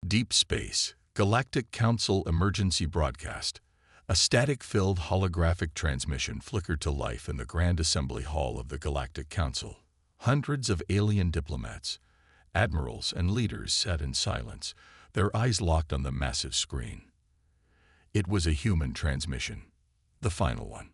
Deep Space, Galactic Council Emergency Broadcast. A static-filled holographic transmission flickered to life in the Grand Assembly Hall of the Galactic Council. Hundreds of alien diplomats, admirals, and leaders sat in silence, their eyes locked on the massive screen. It was a human transmission, the final one.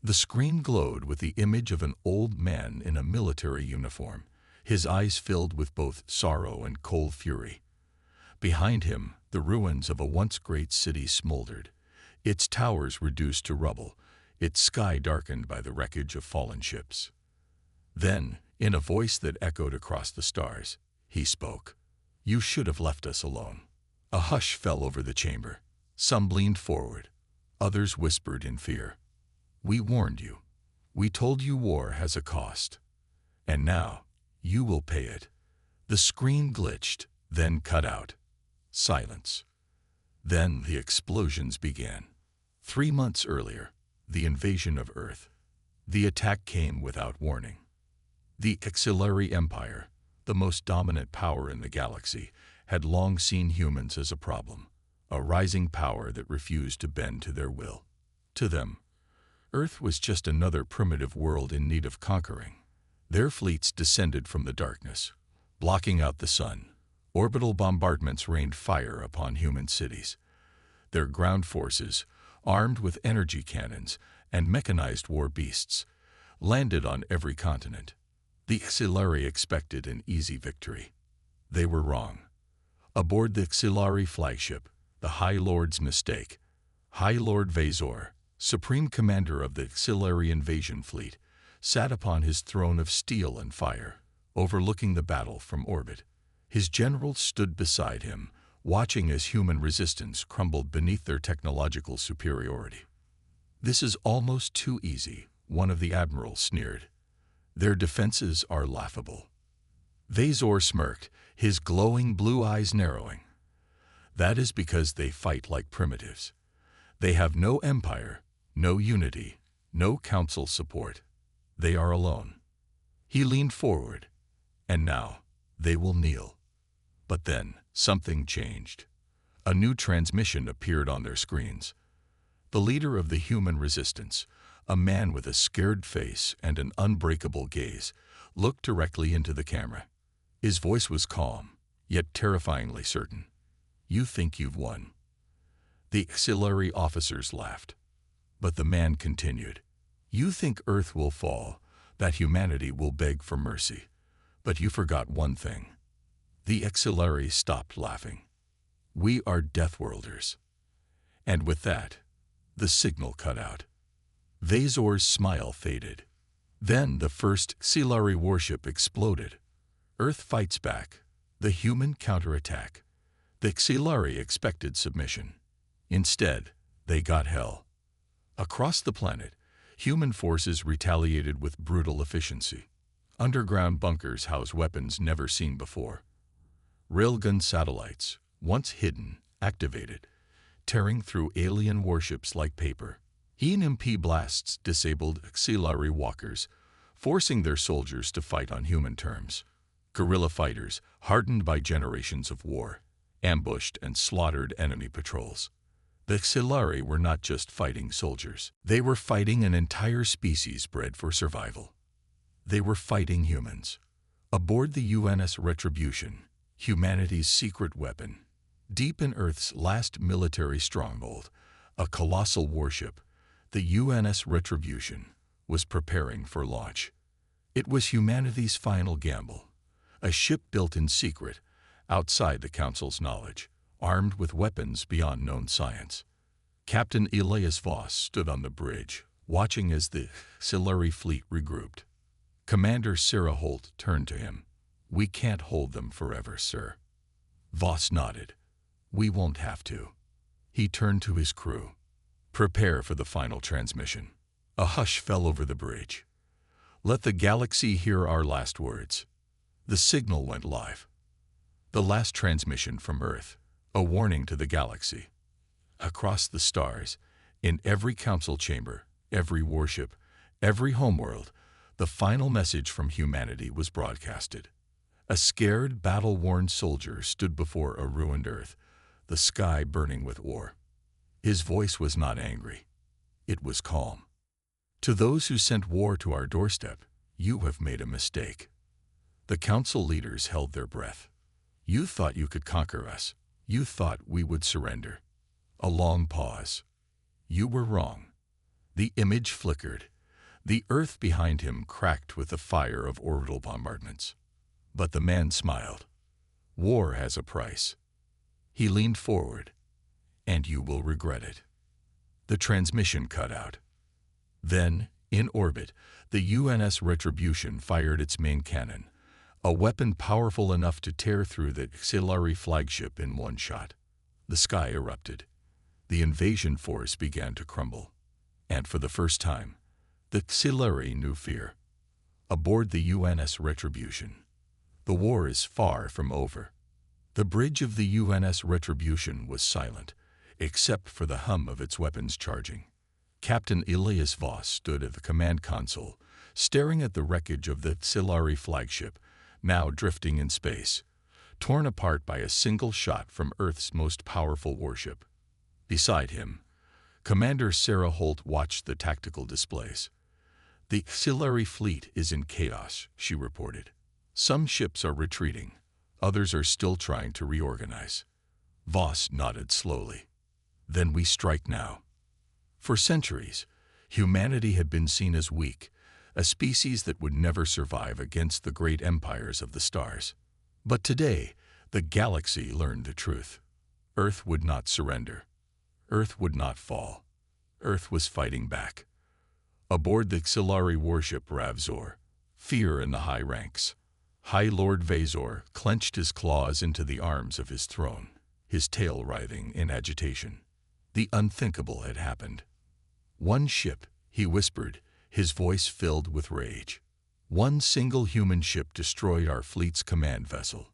The screen glowed with the image of an old man in a military uniform, his eyes filled with both sorrow and cold fury. Behind him, the ruins of a once great city smoldered, its towers reduced to rubble, its sky darkened by the wreckage of fallen ships. Then, in a voice that echoed across the stars, he spoke. "You should have left us alone." A hush fell over the chamber. Some leaned forward. Others whispered in fear. "We warned you. We told you war has a cost. And now, you will pay it." The screen glitched, then cut out. Silence. Then the explosions began. 3 months earlier, the invasion of Earth. The attack came without warning. The Xelari Empire, the most dominant power in the galaxy, had long seen humans as a problem, a rising power that refused to bend to their will. To them, Earth was just another primitive world in need of conquering. Their fleets descended from the darkness, blocking out the sun. Orbital bombardments rained fire upon human cities. Their ground forces, armed with energy cannons and mechanized war beasts, landed on every continent. The Xelari expected an easy victory. They were wrong. Aboard the Xelari flagship, the High Lord's mistake, High Lord Vezor, Supreme Commander of the Xelari Invasion Fleet, sat upon his throne of steel and fire, overlooking the battle from orbit. His generals stood beside him, watching as human resistance crumbled beneath their technological superiority. "This is almost too easy," one of the admirals sneered. "Their defenses are laughable." Vezor smirked, his glowing blue eyes narrowing. "That is because they fight like primitives. They have no empire, no unity, no council support. They are alone." He leaned forward, "And now they will kneel." But then something changed. A new transmission appeared on their screens. The leader of the human resistance, a man with a scared face and an unbreakable gaze, looked directly into the camera. His voice was calm, yet terrifyingly certain. "You think you've won." The Xelari officers laughed. But the man continued. "You think Earth will fall, that humanity will beg for mercy. But you forgot one thing." The Xelari stopped laughing. "We are Deathworlders." And with that, the signal cut out. Vezor's smile faded. Then the first Xelari warship exploded. Earth fights back. The human counterattack. The Xelari expected submission. Instead, they got hell. Across the planet, human forces retaliated with brutal efficiency. Underground bunkers house weapons never seen before. Railgun satellites, once hidden, activated, tearing through alien warships like paper. EMP blasts disabled Xelari walkers, forcing their soldiers to fight on human terms. Guerrilla fighters, hardened by generations of war, ambushed and slaughtered enemy patrols. The Xelari were not just fighting soldiers. They were fighting an entire species bred for survival. They were fighting humans. Aboard the UNS Retribution, humanity's secret weapon, deep in Earth's last military stronghold, a colossal warship, the UNS Retribution, was preparing for launch. It was humanity's final gamble, a ship built in secret, outside the Council's knowledge, armed with weapons beyond known science. Captain Elias Voss stood on the bridge, watching as the Xelari fleet regrouped. Commander Sarah Holt turned to him. "We can't hold them forever, sir." Voss nodded. "We won't have to." He turned to his crew. "Prepare for the final transmission." A hush fell over the bridge. "Let the galaxy hear our last words." The signal went live. The last transmission from Earth, a warning to the galaxy. Across the stars, in every council chamber, every warship, every homeworld, the final message from humanity was broadcasted. A scared, battle-worn soldier stood before a ruined Earth, the sky burning with war. His voice was not angry. It was calm. "To those who sent war to our doorstep, you have made a mistake." The council leaders held their breath. "You thought you could conquer us. You thought we would surrender." A long pause. "You were wrong." The image flickered. The Earth behind him cracked with the fire of orbital bombardments. But the man smiled. "War has a price." He leaned forward. "And you will regret it." The transmission cut out. Then, in orbit, the UNS Retribution fired its main cannon, a weapon powerful enough to tear through the Xelari flagship in one shot. The sky erupted. The invasion force began to crumble. And for the first time, the Xelari knew fear. Aboard the UNS Retribution, the war is far from over. The bridge of the UNS Retribution was silent, except for the hum of its weapons charging. Captain Elias Voss stood at the command console, staring at the wreckage of the Xelari flagship, now drifting in space, torn apart by a single shot from Earth's most powerful warship. Beside him, Commander Sarah Holt watched the tactical displays. "The Xelari fleet is in chaos," she reported. "Some ships are retreating. Others are still trying to reorganize." Voss nodded slowly. "Then we strike now." For centuries, humanity had been seen as weak, a species that would never survive against the great empires of the stars. But today, the galaxy learned the truth. Earth would not surrender. Earth would not fall. Earth was fighting back. Aboard the Xelari warship Ravzor, fear in the high ranks. High Lord Vazor clenched his claws into the arms of his throne, his tail writhing in agitation. The unthinkable had happened. "One ship," he whispered, his voice filled with rage. "One single human ship destroyed our fleet's command vessel."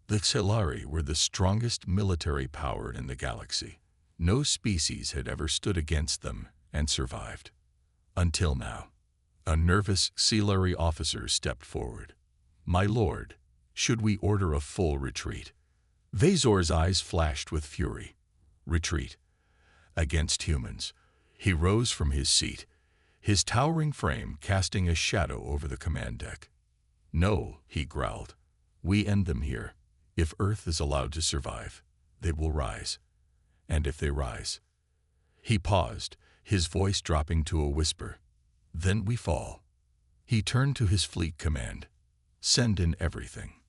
The Xelari were the strongest military power in the galaxy. No species had ever stood against them and survived. Until now. A nervous Xelari officer stepped forward. "My lord, should we order a full retreat?" Vazor's eyes flashed with fury. "Retreat? Against humans?" He rose from his seat, his towering frame casting a shadow over the command deck. "No," he growled. "We end them here. If Earth is allowed to survive, they will rise. And if they rise..." He paused, his voice dropping to a whisper. "Then we fall." He turned to his fleet command. "Send in everything.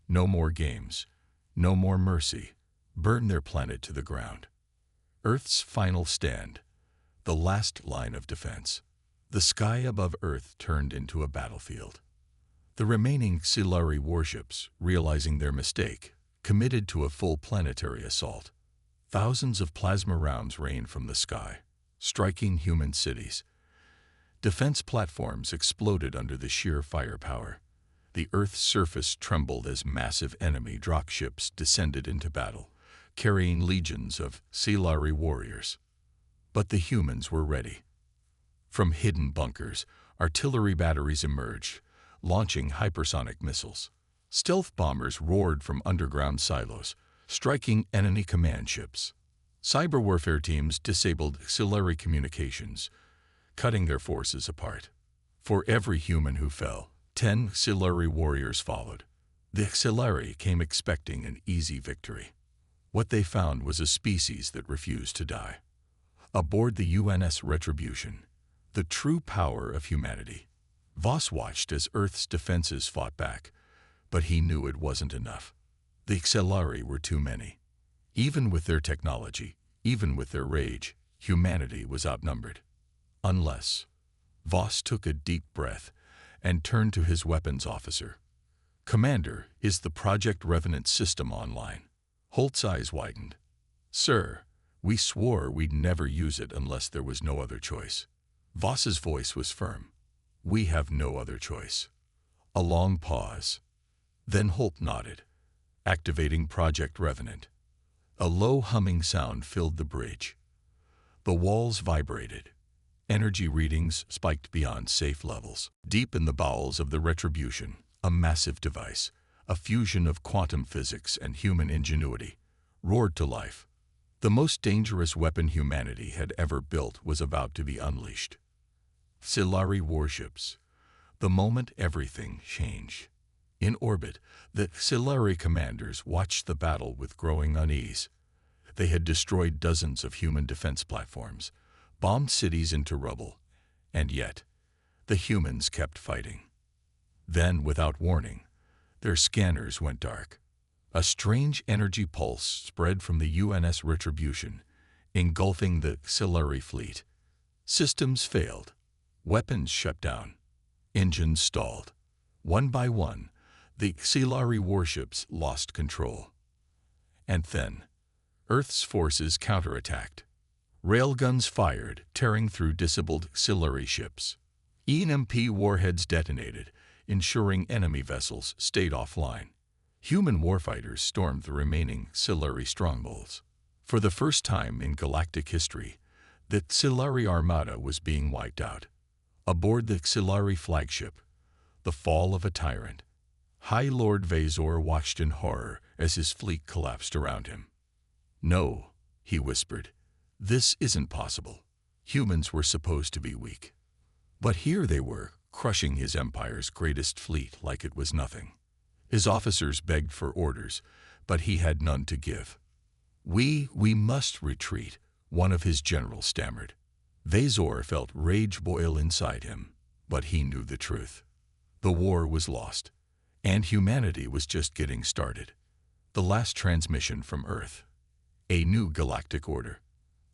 No more games. No more mercy. Burn their planet to the ground." Earth's final stand. The last line of defense. The sky above Earth turned into a battlefield. The remaining Xelari warships, realizing their mistake, committed to a full planetary assault. Thousands of plasma rounds rained from the sky, striking human cities. Defense platforms exploded under the sheer firepower. The Earth's surface trembled as massive enemy dropships descended into battle, carrying legions of Xelari warriors. But the humans were ready. From hidden bunkers, artillery batteries emerged, launching hypersonic missiles. Stealth bombers roared from underground silos, striking enemy command ships. Cyberwarfare teams disabled Xelari communications, cutting their forces apart. For every human who fell, 10 Xelari warriors followed. The Xelari came expecting an easy victory. What they found was a species that refused to die. Aboard the UNS Retribution, the true power of humanity. Voss watched as Earth's defenses fought back, but he knew it wasn't enough. The Xelari were too many. Even with their technology, even with their rage, humanity was outnumbered. Unless... Voss took a deep breath and turned to his weapons officer. "Commander, is the Project Revenant system online?" Holt's eyes widened. "Sir, we swore we'd never use it unless there was no other choice." Voss's voice was firm. "We have no other choice." A long pause. Then Holt nodded, activating Project Revenant. A low humming sound filled the bridge. The walls vibrated. Energy readings spiked beyond safe levels. Deep in the bowels of the Retribution, a massive device, a fusion of quantum physics and human ingenuity, roared to life. The most dangerous weapon humanity had ever built was about to be unleashed. Xelari warships. The moment everything changed. In orbit, the Xelari commanders watched the battle with growing unease. They had destroyed dozens of human defense platforms, bombed cities into rubble, and yet, the humans kept fighting. Then, without warning, their scanners went dark. A strange energy pulse spread from the UNS Retribution, engulfing the Xelari fleet. Systems failed. Weapons shut down. Engines stalled. One by one, the Xelari warships lost control. And then, Earth's forces counterattacked. Railguns fired, tearing through disabled Xelari ships. EMP warheads detonated, ensuring enemy vessels stayed offline. Human warfighters stormed the remaining Xelari strongholds. For the first time in galactic history, the Xelari Armada was being wiped out. Aboard the Xelari flagship, the fall of a tyrant, High Lord Vezor watched in horror as his fleet collapsed around him. "No," he whispered, "this isn't possible. Humans were supposed to be weak." But here they were, crushing his empire's greatest fleet like it was nothing. His officers begged for orders, but he had none to give. We must retreat," one of his generals stammered. Vezor felt rage boil inside him, but he knew the truth. The war was lost, and humanity was just getting started. The last transmission from Earth. A new galactic order.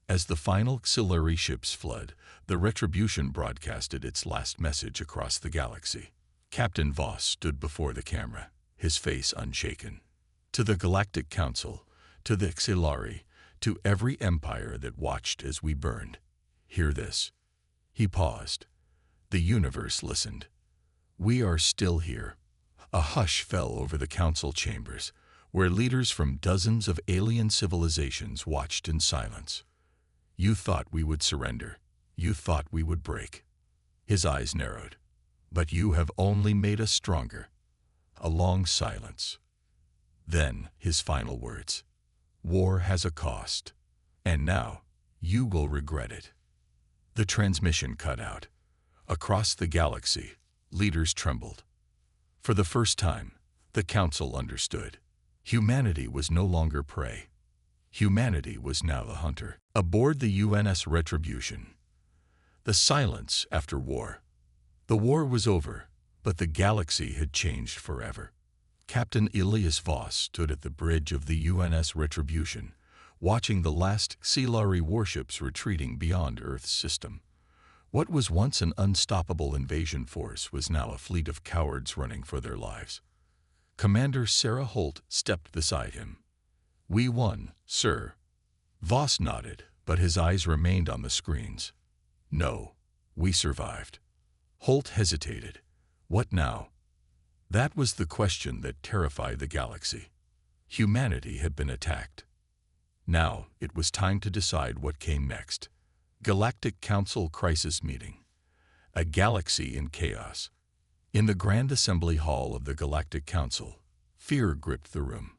As the final Xelari ships fled, the Retribution broadcasted its last message across the galaxy. Captain Voss stood before the camera, his face unshaken. To the Galactic Council, to the Xelari, to every empire that watched as we burned. Hear this. He paused. The universe listened. We are still here. A hush fell over the council chambers, where leaders from dozens of alien civilizations watched in silence. You thought we would surrender. You thought we would break. His eyes narrowed. But you have only made us stronger. A long silence. Then his final words. War has a cost. And now, you will regret it. The transmission cut out. Across the galaxy, leaders trembled. For the first time, the council understood. Humanity was no longer prey. Humanity was now the hunter. Aboard the UNS Retribution. The silence after war. The war was over, but the galaxy had changed forever. Captain Elias Voss stood at the bridge of the UNS Retribution, watching the last Xelari warships retreating beyond Earth's system. What was once an unstoppable invasion force was now a fleet of cowards running for their lives. Commander Sarah Holt stepped beside him. We won, sir. Voss nodded, but his eyes remained on the screens. No, we survived. Holt hesitated. What now? That was the question that terrified the galaxy. Humanity had been attacked. Now it was time to decide what came next. Galactic Council Crisis Meeting. A galaxy in chaos. In the Grand Assembly Hall of the Galactic Council, fear gripped the room.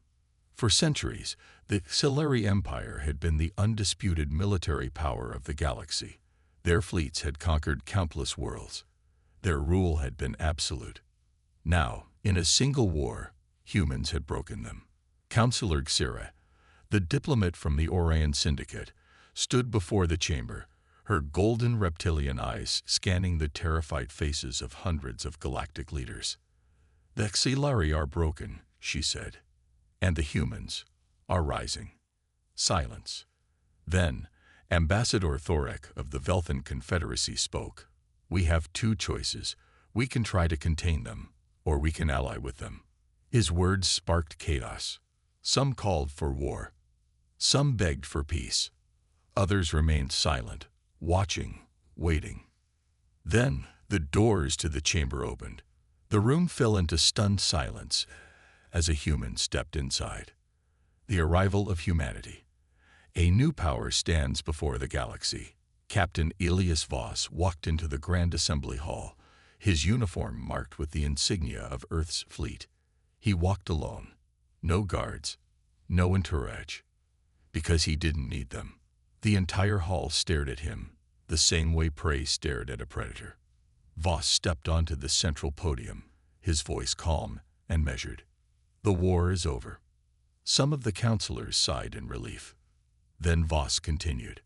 For centuries, the Xelari Empire had been the undisputed military power of the galaxy. Their fleets had conquered countless worlds. Their rule had been absolute. Now, in a single war, humans had broken them. Councillor Xera, the diplomat from the Orion Syndicate, stood before the chamber, her golden reptilian eyes scanning the terrified faces of hundreds of galactic leaders. The Xelari are broken, she said, and the humans are rising. Silence. Then, Ambassador Thorek of the Velthan Confederacy spoke. We have two choices. We can try to contain them, or we can ally with them. His words sparked chaos. Some called for war. Some begged for peace. Others remained silent, watching, waiting. Then the doors to the chamber opened. The room fell into stunned silence as a human stepped inside. The arrival of humanity. A new power stands before the galaxy. Captain Elias Voss walked into the Grand Assembly Hall, his uniform marked with the insignia of Earth's fleet. He walked alone. No guards, no entourage, because he didn't need them. The entire hall stared at him, the same way prey stared at a predator. Voss stepped onto the central podium, his voice calm and measured. The war is over. Some of the counselors sighed in relief. Then Voss continued.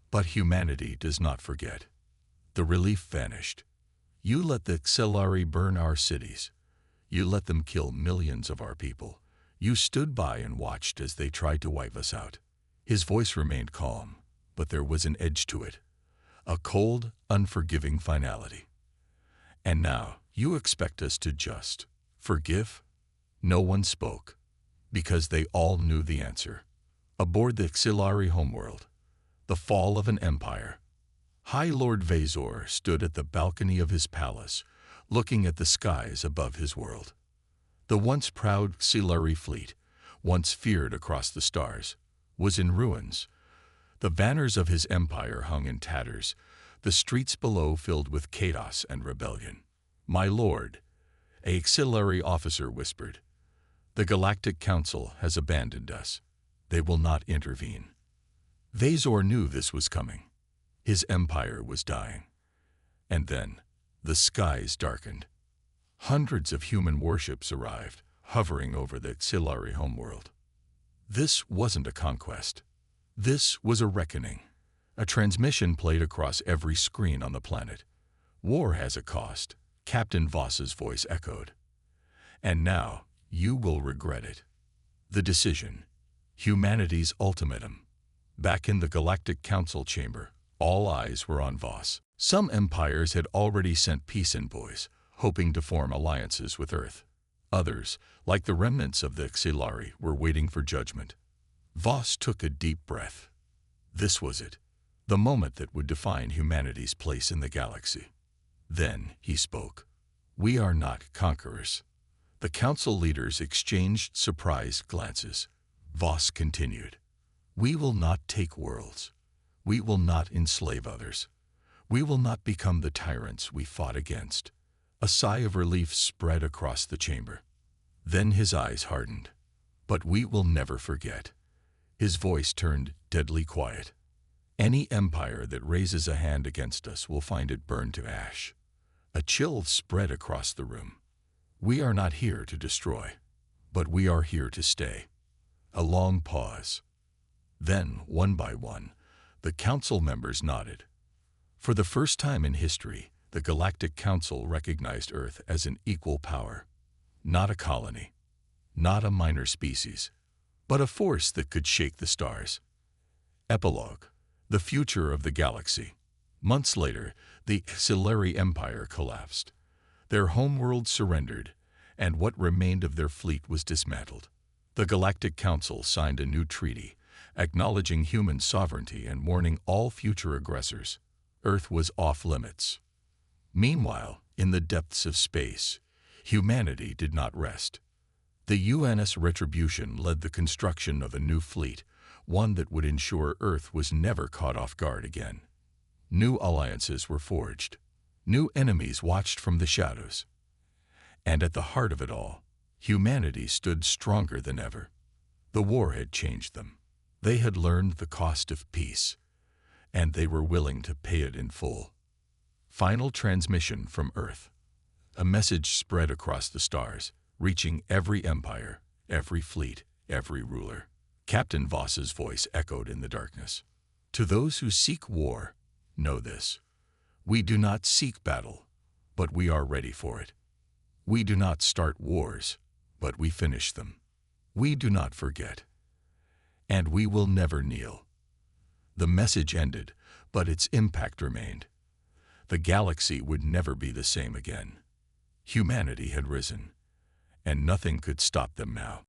But humanity does not forget. The relief vanished. You let the Xelari burn our cities. You let them kill millions of our people. You stood by and watched as they tried to wipe us out. His voice remained calm, but there was an edge to it. A cold, unforgiving finality. And now, you expect us to just forgive? No one spoke, because they all knew the answer. Aboard the Xelari homeworld, the fall of an empire, High Lord Vezor stood at the balcony of his palace, looking at the skies above his world. The once proud Xelari fleet, once feared across the stars, was in ruins. The banners of his empire hung in tatters, the streets below filled with chaos and rebellion. "My lord," a Xelari officer whispered, "the Galactic Council has abandoned us. They will not intervene." Vezor knew this was coming. His empire was dying. And then, the skies darkened. Hundreds of human warships arrived, hovering over the Xelari homeworld. This wasn't a conquest. This was a reckoning. A transmission played across every screen on the planet. "War has a cost," Captain Voss's voice echoed. "And now, you will regret it." The decision. Humanity's ultimatum. Back in the Galactic Council chamber, all eyes were on Voss. Some empires had already sent peace envoys, hoping to form alliances with Earth. Others, like the remnants of the Xelari, were waiting for judgment. Voss took a deep breath. This was it, the moment that would define humanity's place in the galaxy. Then he spoke. "We are not conquerors." The council leaders exchanged surprised glances. Voss continued. "We will not take worlds. We will not enslave others. We will not become the tyrants we fought against." A sigh of relief spread across the chamber. Then his eyes hardened. "But we will never forget." His voice turned deadly quiet. "Any empire that raises a hand against us will find it burned to ash." A chill spread across the room. "We are not here to destroy, but we are here to stay." A long pause. Then, one by one, the council members nodded. For the first time in history, the Galactic Council recognized Earth as an equal power. Not a colony, not a minor species, but a force that could shake the stars. Epilogue. The future of the galaxy. Months later, the Xelari Empire collapsed. Their homeworld surrendered, and what remained of their fleet was dismantled. The Galactic Council signed a new treaty, acknowledging human sovereignty and warning all future aggressors. Earth was off limits. Meanwhile, in the depths of space, humanity did not rest. The UNS Retribution led the construction of a new fleet, one that would ensure Earth was never caught off guard again. New alliances were forged. New enemies watched from the shadows. And at the heart of it all, humanity stood stronger than ever. The war had changed them. They had learned the cost of peace, and they were willing to pay it in full. Final transmission from Earth. A message spread across the stars, reaching every empire, every fleet, every ruler. Captain Voss's voice echoed in the darkness. "To those who seek war, know this. We do not seek battle, but we are ready for it. We do not start wars, but we finish them. We do not forget. And we will never kneel." The message ended, but its impact remained. The galaxy would never be the same again. Humanity had risen, and nothing could stop them now.